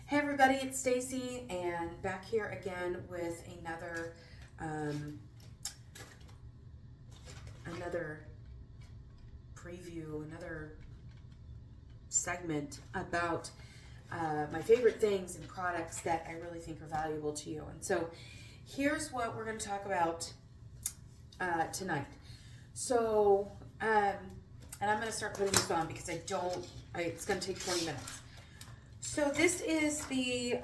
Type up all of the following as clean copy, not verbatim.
Hey everybody, it's Stacy, and back here again with another preview, another segment about my favorite things and products that I really think are valuable to you. And so here's what we're going to talk about tonight. So, and I'm going to start putting this on because it's going to take 20 minutes. So this is the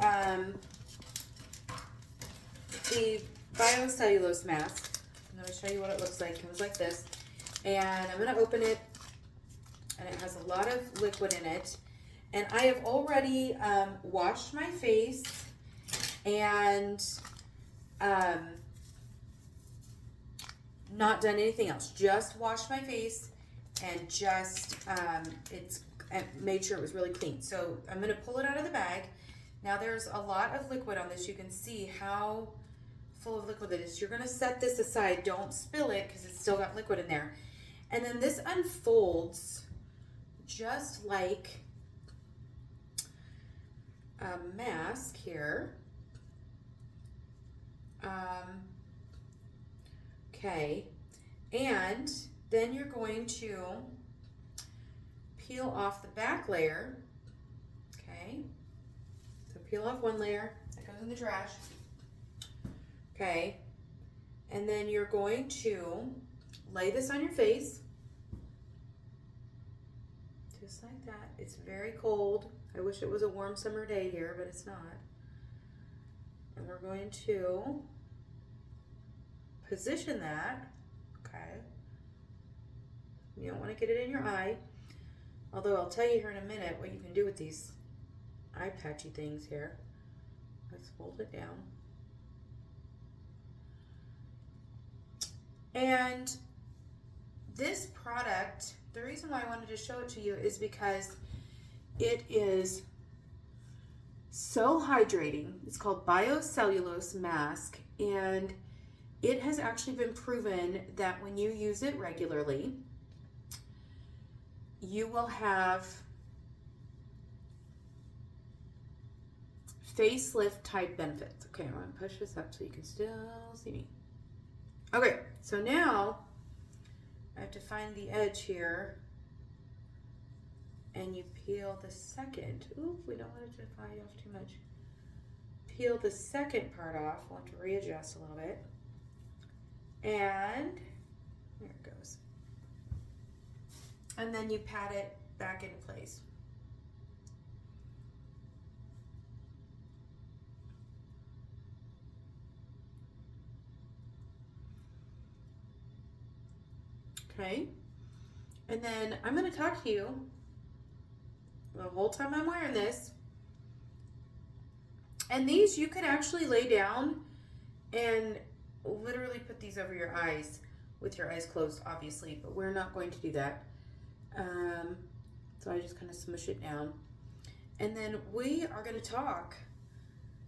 Bio-Cellulose mask. I'm going to show you what it looks like. It comes like this. And I'm going to open it, and it has a lot of liquid in it. And I have already washed my face and not done anything else. Just washed my face and just made sure it was really clean. So I'm going to pull it out of the bag. Now there's a lot of liquid on this. You can see how full of liquid it is. You're going to set this aside. Don't spill it because it's still got liquid in there. And then this unfolds just like a mask here. Okay. And then you're going to peel off the back layer. Okay. So peel off one layer. That goes in the trash. Okay. And then you're going to lay this on your face. Just like that. It's very cold. I wish it was a warm summer day here, but it's not. And we're going to position that. Okay. You don't want to get it in your eye. Although I'll tell you here in a minute what you can do with these eye patchy things here. Let's fold it down. And this product, the reason why I wanted to show it to you is because it is so hydrating. It's called Bio-Cellulose mask, and it has actually been proven that when you use it regularly, you will have facelift type benefits. Okay, I'm going to push this up so you can still see me. Okay, so now I have to find the edge here, and you peel the second. Ooh, we don't want it to fly off too much. Peel the second part off. We'll have to readjust a little bit. And there it goes. And then you pat it back into place. Okay. And then I'm going to talk to you the whole time I'm wearing this. And these you could actually lay down and literally put these over your eyes with your eyes closed, obviously, but we're not going to do that. So I just kind of smush it down. And then we are going to talk.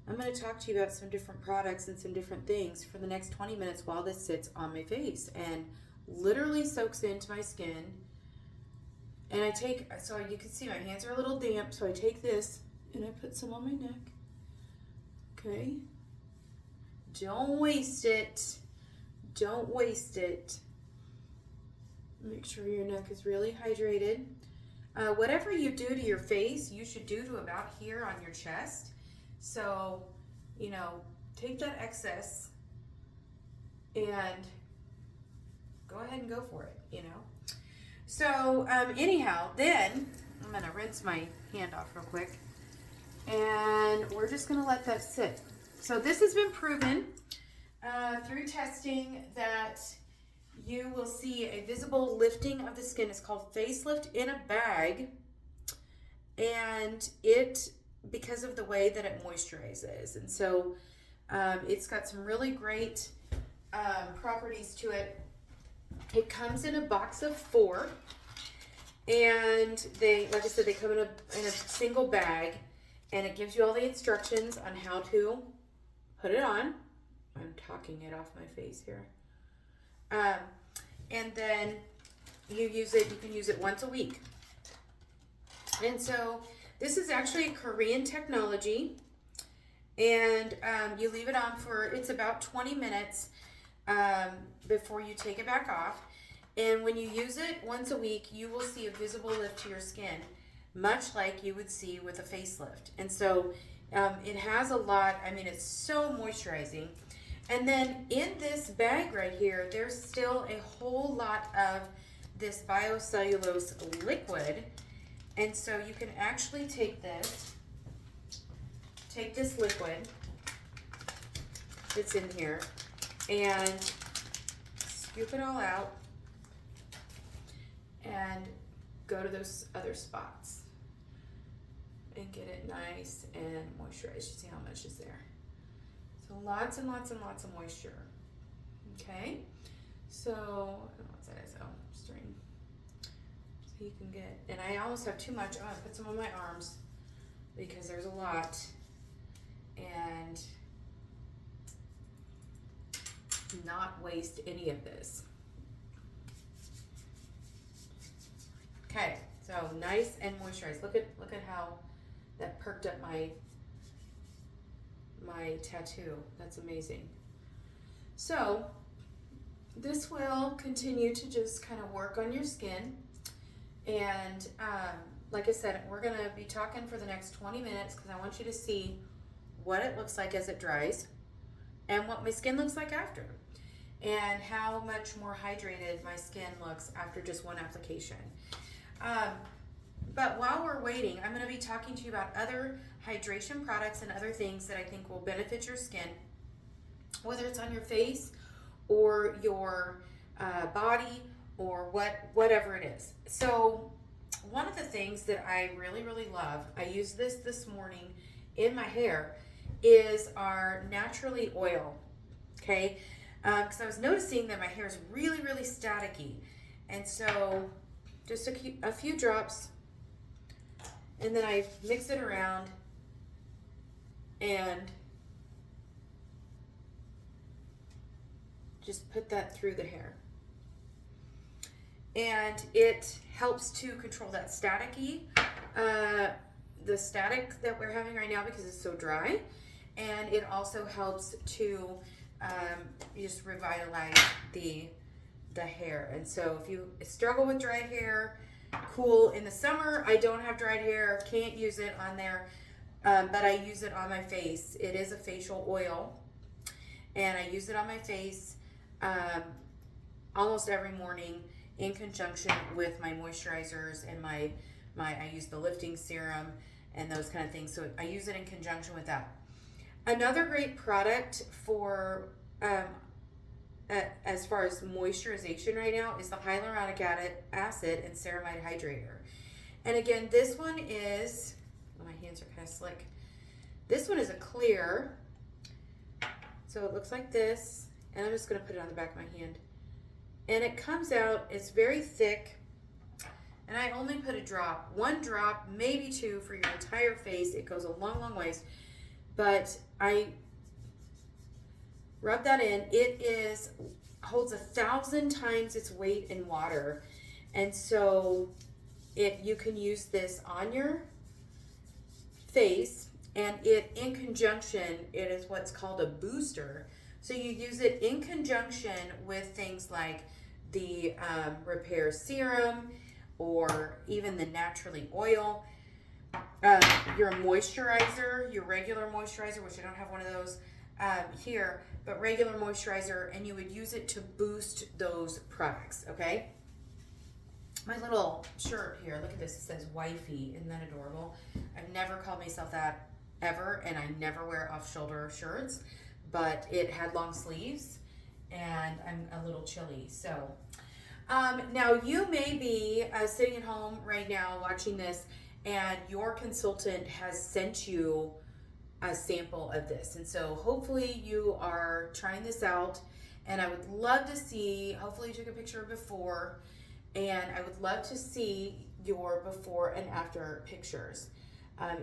I'm going to talk to you about some different products and some different things for the next 20 minutes while this sits on my face and literally soaks into my skin. And I take, so you can see my hands are a little damp, so I take this and I put some on my neck. Okay. Don't waste it. Don't waste it. Make sure your neck is really hydrated. Whatever you do to your face, you should do to about here on your chest. So, you know, take that excess and go ahead and go for it, you know. So, anyhow, then I'm going to rinse my hand off real quick. And we're just going to let that sit. So this has been proven through testing that you will see a visible lifting of the skin. It's called Facelift in a bag. And it, because of the way that it moisturizes. And so it's got some really great properties to it. It comes in a box of 4. And they, like I said, they come in a single bag. And it gives you all the instructions on how to put it on. I'm talking it off my face here. And then you use it, you can use it once a week. And so This is actually a Korean technology, and you leave it on for, it's about 20 minutes before you take it back off. And when you use it once a week, you will see a visible lift to your skin, much like you would see with a facelift. And so it has a lot, I mean, it's so moisturizing. And then in this bag right here, there's still a whole lot of this Bio-Cellulose liquid. And so you can actually take this liquid that's in here and scoop it all out and go to those other spots and get it nice and moisturized. You see how much is there? So lots and lots and lots of moisture. Okay, so what's that? Oh, string. So you can get, and I almost have too much. Oh, I put some on my arms because there's a lot, and not waste any of this. Okay, so nice and moisturized. Look at how that perked up my tattoo. That's amazing. So this will continue to just kind of work on your skin, and like I said, we're gonna be talking for the next 20 minutes because I want you to see what it looks like as it dries and what my skin looks like after, and how much more hydrated my skin looks after just one application. But while we're waiting, I'm going to be talking to you about other hydration products and other things that I think will benefit your skin, whether it's on your face or your body or whatever it is. So one of the things that I really, really love, I used this morning in my hair, is our Naturally Oil, okay? Because I was noticing that my hair is really, really staticky. And so just a few drops, and then I mix it around and just put that through the hair. And it helps to control that staticky, the static that we're having right now because it's so dry. And it also helps to just revitalize the hair. And so if you struggle with dry hair, cool. In the summer, I don't have dried hair, can't use it on there, but I use it on my face. It is a facial oil, and I use it on my face almost every morning in conjunction with my moisturizers and my I use the lifting serum and those kind of things. So I use it in conjunction with that. Another great product for as far as moisturization right now is the hyaluronic acid and ceramide hydrator. And again, this one is, oh, my hands are kind of slick. This one is a clear, so it looks like this, and I'm just going to put it on the back of my hand. And it comes out, it's very thick, and I only put a drop, one drop, maybe two for your entire face. It goes a long, long ways, but I rub that in. It holds 1,000 times its weight in water, and so you can use this on your face, and in conjunction, it is what's called a booster. So you use it in conjunction with things like the Repair Serum or even the Naturally Oil. Your moisturizer, your regular moisturizer, which I don't have one of those here, but regular moisturizer, and you would use it to boost those products, okay? My little shirt here, look at this, it says wifey. Isn't that adorable? I've never called myself that ever, and I never wear off-shoulder shirts, but it had long sleeves, and I'm a little chilly. So now you may be sitting at home right now watching this, and your consultant has sent you a sample of this, and so hopefully you are trying this out, and I would love to see, hopefully you took a picture of before, and I would love to see your before and after pictures.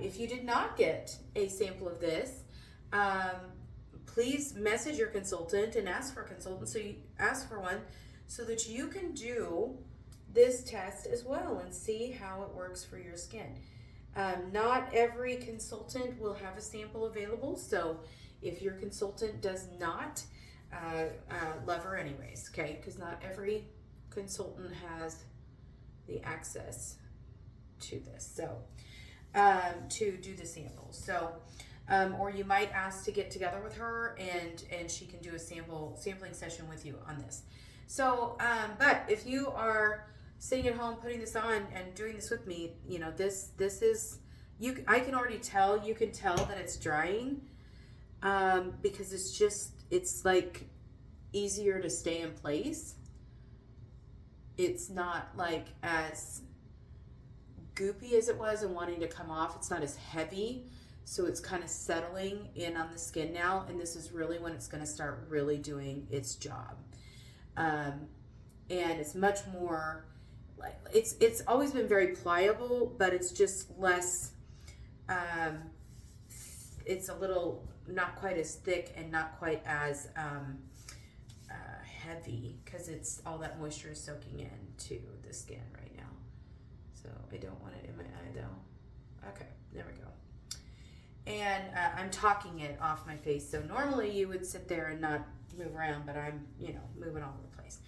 If you did not get a sample of this, please message your consultant and ask for a consultant, so you ask for one so that you can do this test as well and see how it works for your skin. Not every consultant will have a sample available, so if your consultant does not, love her anyways, okay? Because not every consultant has the access to this, so to do the samples. So, or you might ask to get together with her and she can do a sampling session with you on this. So, but if you are sitting at home putting this on and doing this with me, you know, this is, I can already tell, you can tell that it's drying, because it's like easier to stay in place. It's not like as goopy as it was and wanting to come off. It's not as heavy, so it's kind of settling in on the skin now, and this is really when it's going to start really doing its job. And it's much more like, it's always been very pliable, but it's just less, it's a little not quite as thick and not quite as heavy, because it's all that moisture is soaking into the skin right now. So I don't want it in my eye though. Okay, there we go. And I'm talking it off my face. So normally you would sit there and not move around, but I'm, moving all over the place.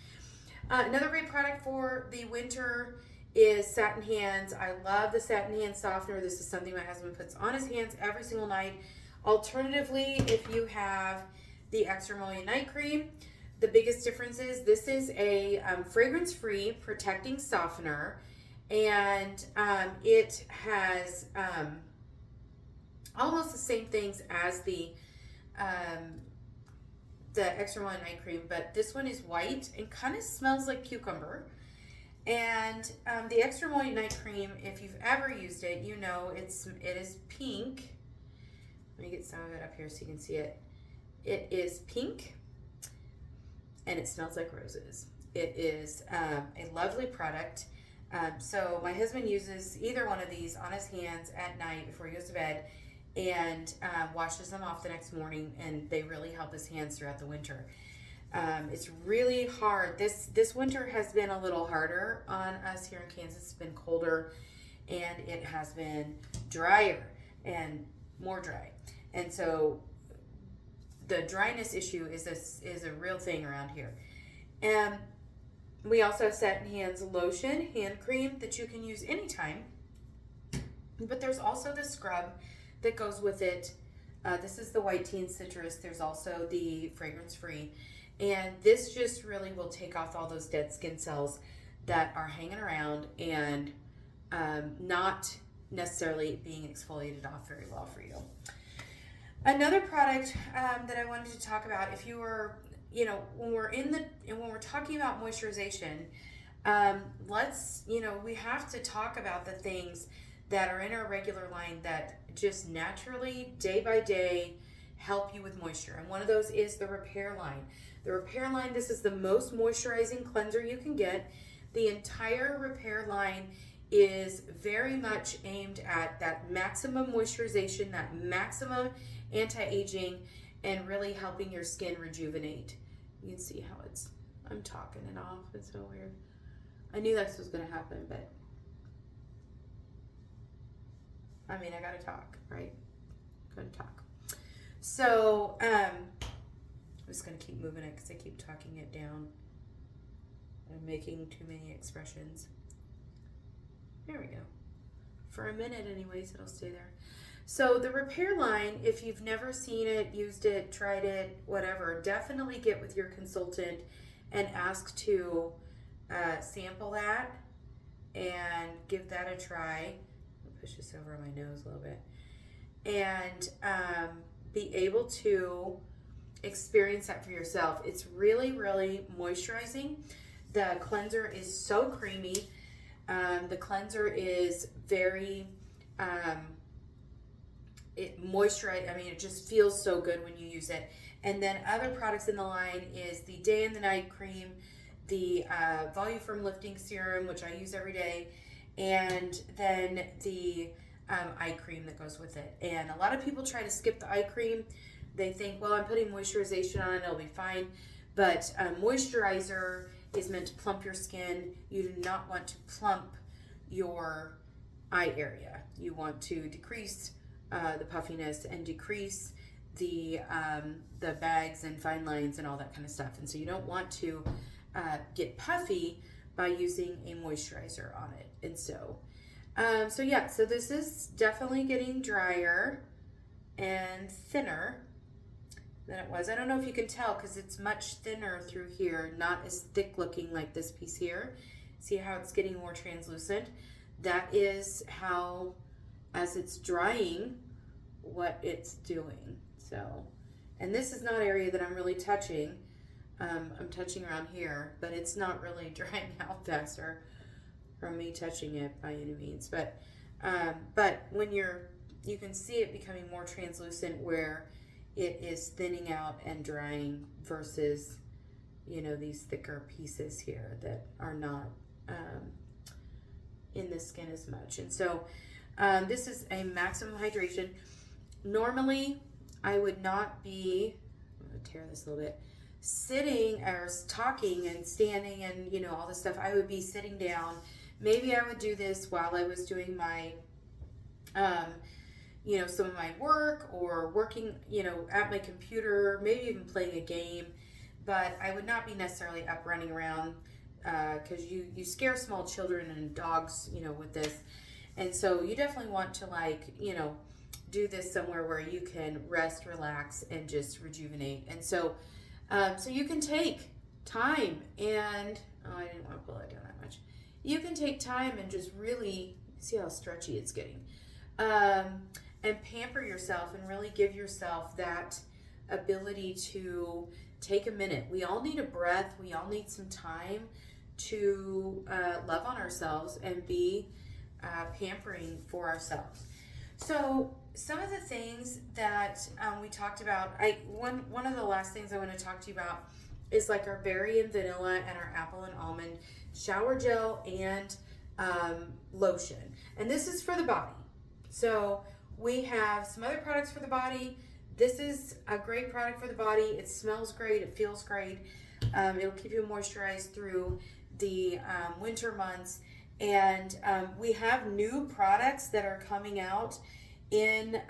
Another great product for the winter is Satin Hands. I love the Satin Hand Softener. This is something my husband puts on his hands every single night. Alternatively, if you have the Extra Emollient Night Cream, the biggest difference is this is a fragrance-free protecting softener, and it has almost the same things as the Extra Emollient Night Cream, but this one is white and kind of smells like cucumber. And the Extra Emollient Night Cream, if you've ever used it, you know it is pink. Let me get some of it up here so you can see it. It is pink, and it smells like roses. It is a lovely product. So my husband uses either one of these on his hands at night before he goes to bed, and washes them off the next morning, and they really help his hands throughout the winter. It's really hard. This winter has been a little harder on us here in Kansas. It's been colder, and it has been drier and more dry. And so the dryness issue is a real thing around here. And we also have Satin Hands lotion, hand cream that you can use anytime. But there's also the scrub that goes with it. This is the white tea and citrus. There's also the fragrance free. And this just really will take off all those dead skin cells that are hanging around and not necessarily being exfoliated off very well for you. Another product that I wanted to talk about, if you were, when we're talking about moisturization, we have to talk about the things that are in our regular line that just naturally, day by day, help you with moisture. And one of those is the Repair line. The Repair line, this is the most moisturizing cleanser you can get. The entire Repair line is very much aimed at that maximum moisturization, that maximum anti-aging, and really helping your skin rejuvenate. You can see how I'm talking it off. It's so weird. I knew this was going to happen, but I gotta talk, right? Gotta talk. So, I'm just gonna keep moving it because I keep talking it down. I'm making too many expressions. There we go. For a minute anyways, it'll stay there. So the Repair line, if you've never seen it, used it, tried it, whatever, definitely get with your consultant and ask to sample that and give that a try. I'll push this over my nose a little bit. And be able to experience that for yourself. It's really, really moisturizing. The cleanser is so creamy. The cleanser is very, it just feels so good when you use it. And then other products in the line is the Day and the Night Cream, the Volume Lifting Serum, which I use every day, and then the eye cream that goes with it. And a lot of people try to skip the eye cream. They think, well, I'm putting moisturization on, it'll be fine. But moisturizer is meant to plump your skin. You do not want to plump your eye area. You want to decrease the puffiness and decrease the bags and fine lines and all that kind of stuff. And so you don't want to get puffy by using a moisturizer on it. And so, so this is definitely getting drier and thinner than it was. I don't know if you can tell because it's much thinner through here, not as thick looking like this piece here. See how it's getting more translucent? That is how, as it's drying, what it's doing. So, and this is not an area that I'm really touching. I'm touching around here, but it's not really drying out faster from me touching it by any means. But when you can see it becoming more translucent where it is thinning out and drying versus, these thicker pieces here that are not in the skin as much. And so this is a maximum hydration. Normally, I would not be, I'm going to tear this a little bit, sitting or talking and standing and, all this stuff. I would be sitting down. Maybe I would do this while I was doing my, some of my work or working, at my computer, maybe even playing a game. But I would not be necessarily up running around because you scare small children and dogs, with this. And so you definitely want to do this somewhere where you can rest, relax, and just rejuvenate. And so, so you can take time and, I didn't want to pull it down that much. You can take time and just really see how stretchy it's getting. And pamper yourself and really give yourself that ability to take a minute. We all need a breath. We all need some time to love on ourselves and be pampering for ourselves. So some of the things that we talked about, one of the last things I want to talk to you about is like our berry and vanilla and our apple and almond shower gel and lotion. And this is for the body. So we have some other products for the body. This is a great product for the body. It smells great. It feels great. It'll keep you moisturized through the winter months. And we have new products that are coming out in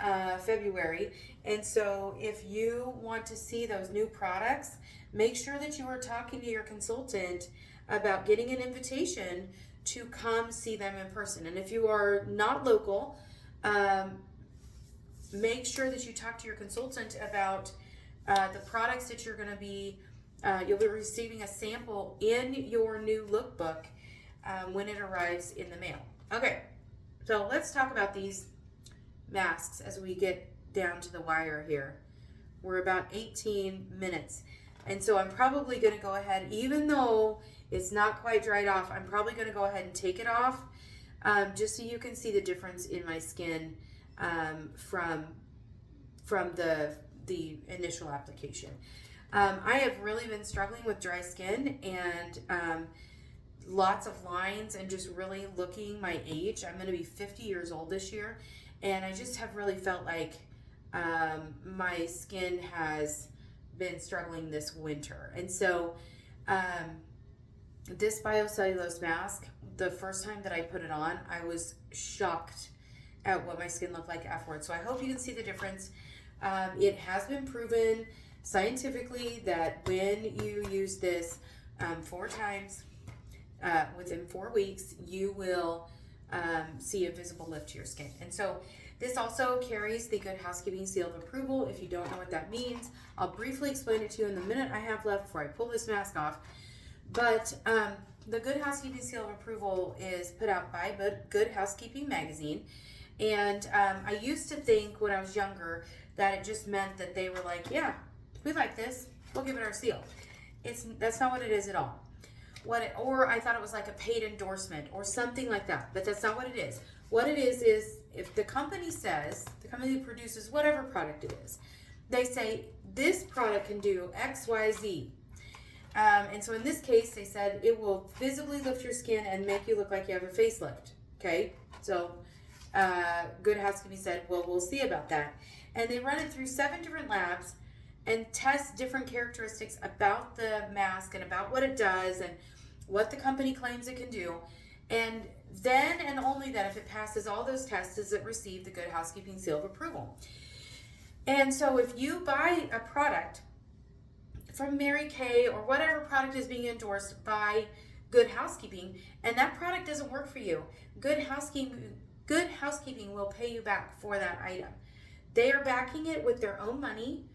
February. And so if you want to see those new products, make sure that you are talking to your consultant about getting an invitation to come see them in person. And if you are not local, make sure that you talk to your consultant about the products that you're going to be, you'll be receiving a sample in your new lookbook when it arrives in the mail. Okay, so let's talk about these masks as we get down to the wire here. We're about 18 minutes. And so I'm probably going to go ahead, even though it's not quite dried off, I'm probably going to go ahead and take it off just so you can see the difference in my skin from the initial application. I have really been struggling with dry skin and lots of lines and just really looking my age. I'm going to be 50 years old this year, and I just have really felt like my skin has been struggling this winter. And so this Bio-Cellulose mask, the first time that I put it on, I was shocked at what my skin looked like afterwards. So I hope you can see the difference. It has been proven scientifically that when you use this 4 times within 4 weeks, you will see a visible lift to your skin. And so this also carries the Good Housekeeping seal of approval. If you don't know what that means, I'll briefly explain it to you in the minute I have left before I pull this mask off. But the Good Housekeeping seal of approval is put out by Good Housekeeping magazine. And I used to think when I was younger that it just meant that they were like, yeah, we like this, we'll give it our seal. That's not what it is at all. Or I thought it was like a paid endorsement or something like that, but that's not what it is. What it is if the company says, the company that produces whatever product it is, they say this product can do X, Y, Z. And so in this case, they said it will visibly lift your skin and make you look like you have a facelift. Okay, so Good Housekeeping said, well, we'll see about that. And they run it through 7 different labs and test different characteristics about the mask and about what it does and what the company claims it can do. And then and only then, if it passes all those tests, does it receive the Good Housekeeping seal of approval. And so if you buy a product from Mary Kay or whatever product is being endorsed by Good Housekeeping, and that product doesn't work for you, Good Housekeeping will pay you back for that item. They are backing it with their own money.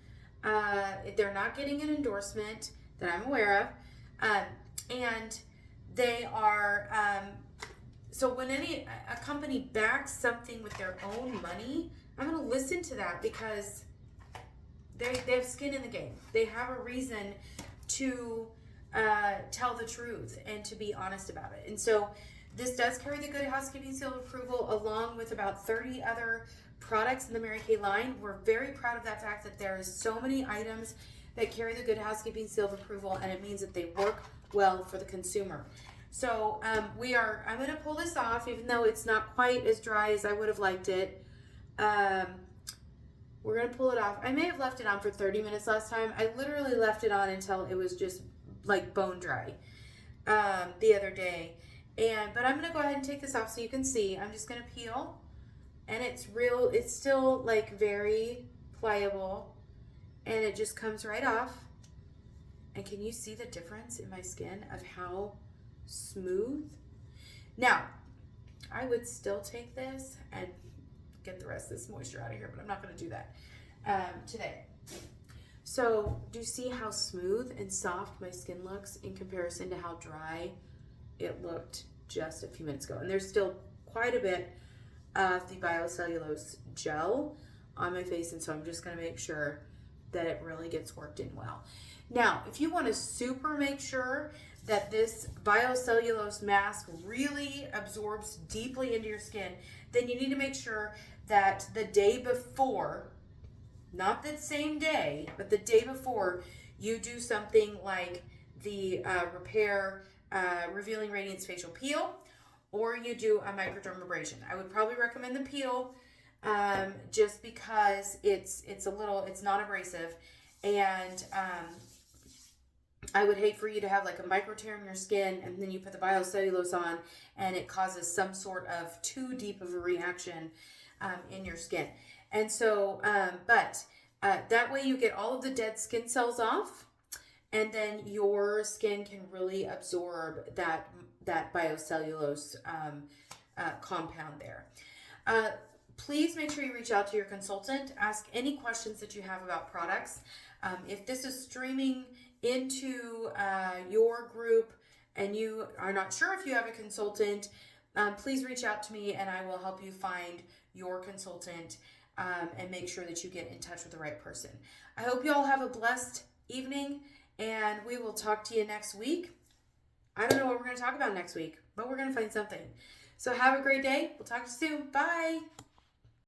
They're not getting an endorsement that I'm aware of. And they are, so when a company backs something with their own money, I'm going to listen to that because they have skin in the game. They have a reason to tell the truth and to be honest about it. And so this does carry the Good Housekeeping seal of approval along with about 30 other products in the Mary Kay line. We're very proud of that fact that there is so many items that carry the Good Housekeeping seal of approval, and it means that they work well for the consumer. So I'm going to pull this off, even though it's not quite as dry as I would have liked it. We're going to pull it off. I may have left it on for 30 minutes last time. I literally left it on until it was just like bone dry the other day. But I'm going to go ahead and take this off so you can see. I'm just going to peel. And it's still like very pliable. And it just comes right off. And can you see the difference in my skin of how smooth? Now, I would still take this and get the rest of this moisture out of here, but I'm not going to do that today. So, do you see how smooth and soft my skin looks in comparison to how dry it looked just a few minutes ago? And there's still quite a bit of the Bio-Cellulose gel on my face, and so I'm just going to make sure that it really gets worked in well. Now, if you want to super make sure that this Bio-Cellulose mask really absorbs deeply into your skin, then you need to make sure that the day before, not the same day, but the day before, you do something like the Repair Revealing Radiance Facial Peel, or you do a microdermabrasion. I would probably recommend the peel just because it's not abrasive, and I would hate for you to have like a micro tear in your skin and then you put the Bio-Cellulose on and it causes some sort of too deep of a reaction in your skin. And so, that way you get all of the dead skin cells off, and then your skin can really absorb that Bio-Cellulose compound there. Please make sure you reach out to your consultant. Ask any questions that you have about products. If this is streaming into your group and you are not sure if you have a consultant, please reach out to me and I will help you find your consultant and make sure that you get in touch with the right person. I hope you all have a blessed evening, and we will talk to you next week. I don't know what we're going to talk about next week, but we're going to find something. So have a great day. We'll talk to you soon. Bye.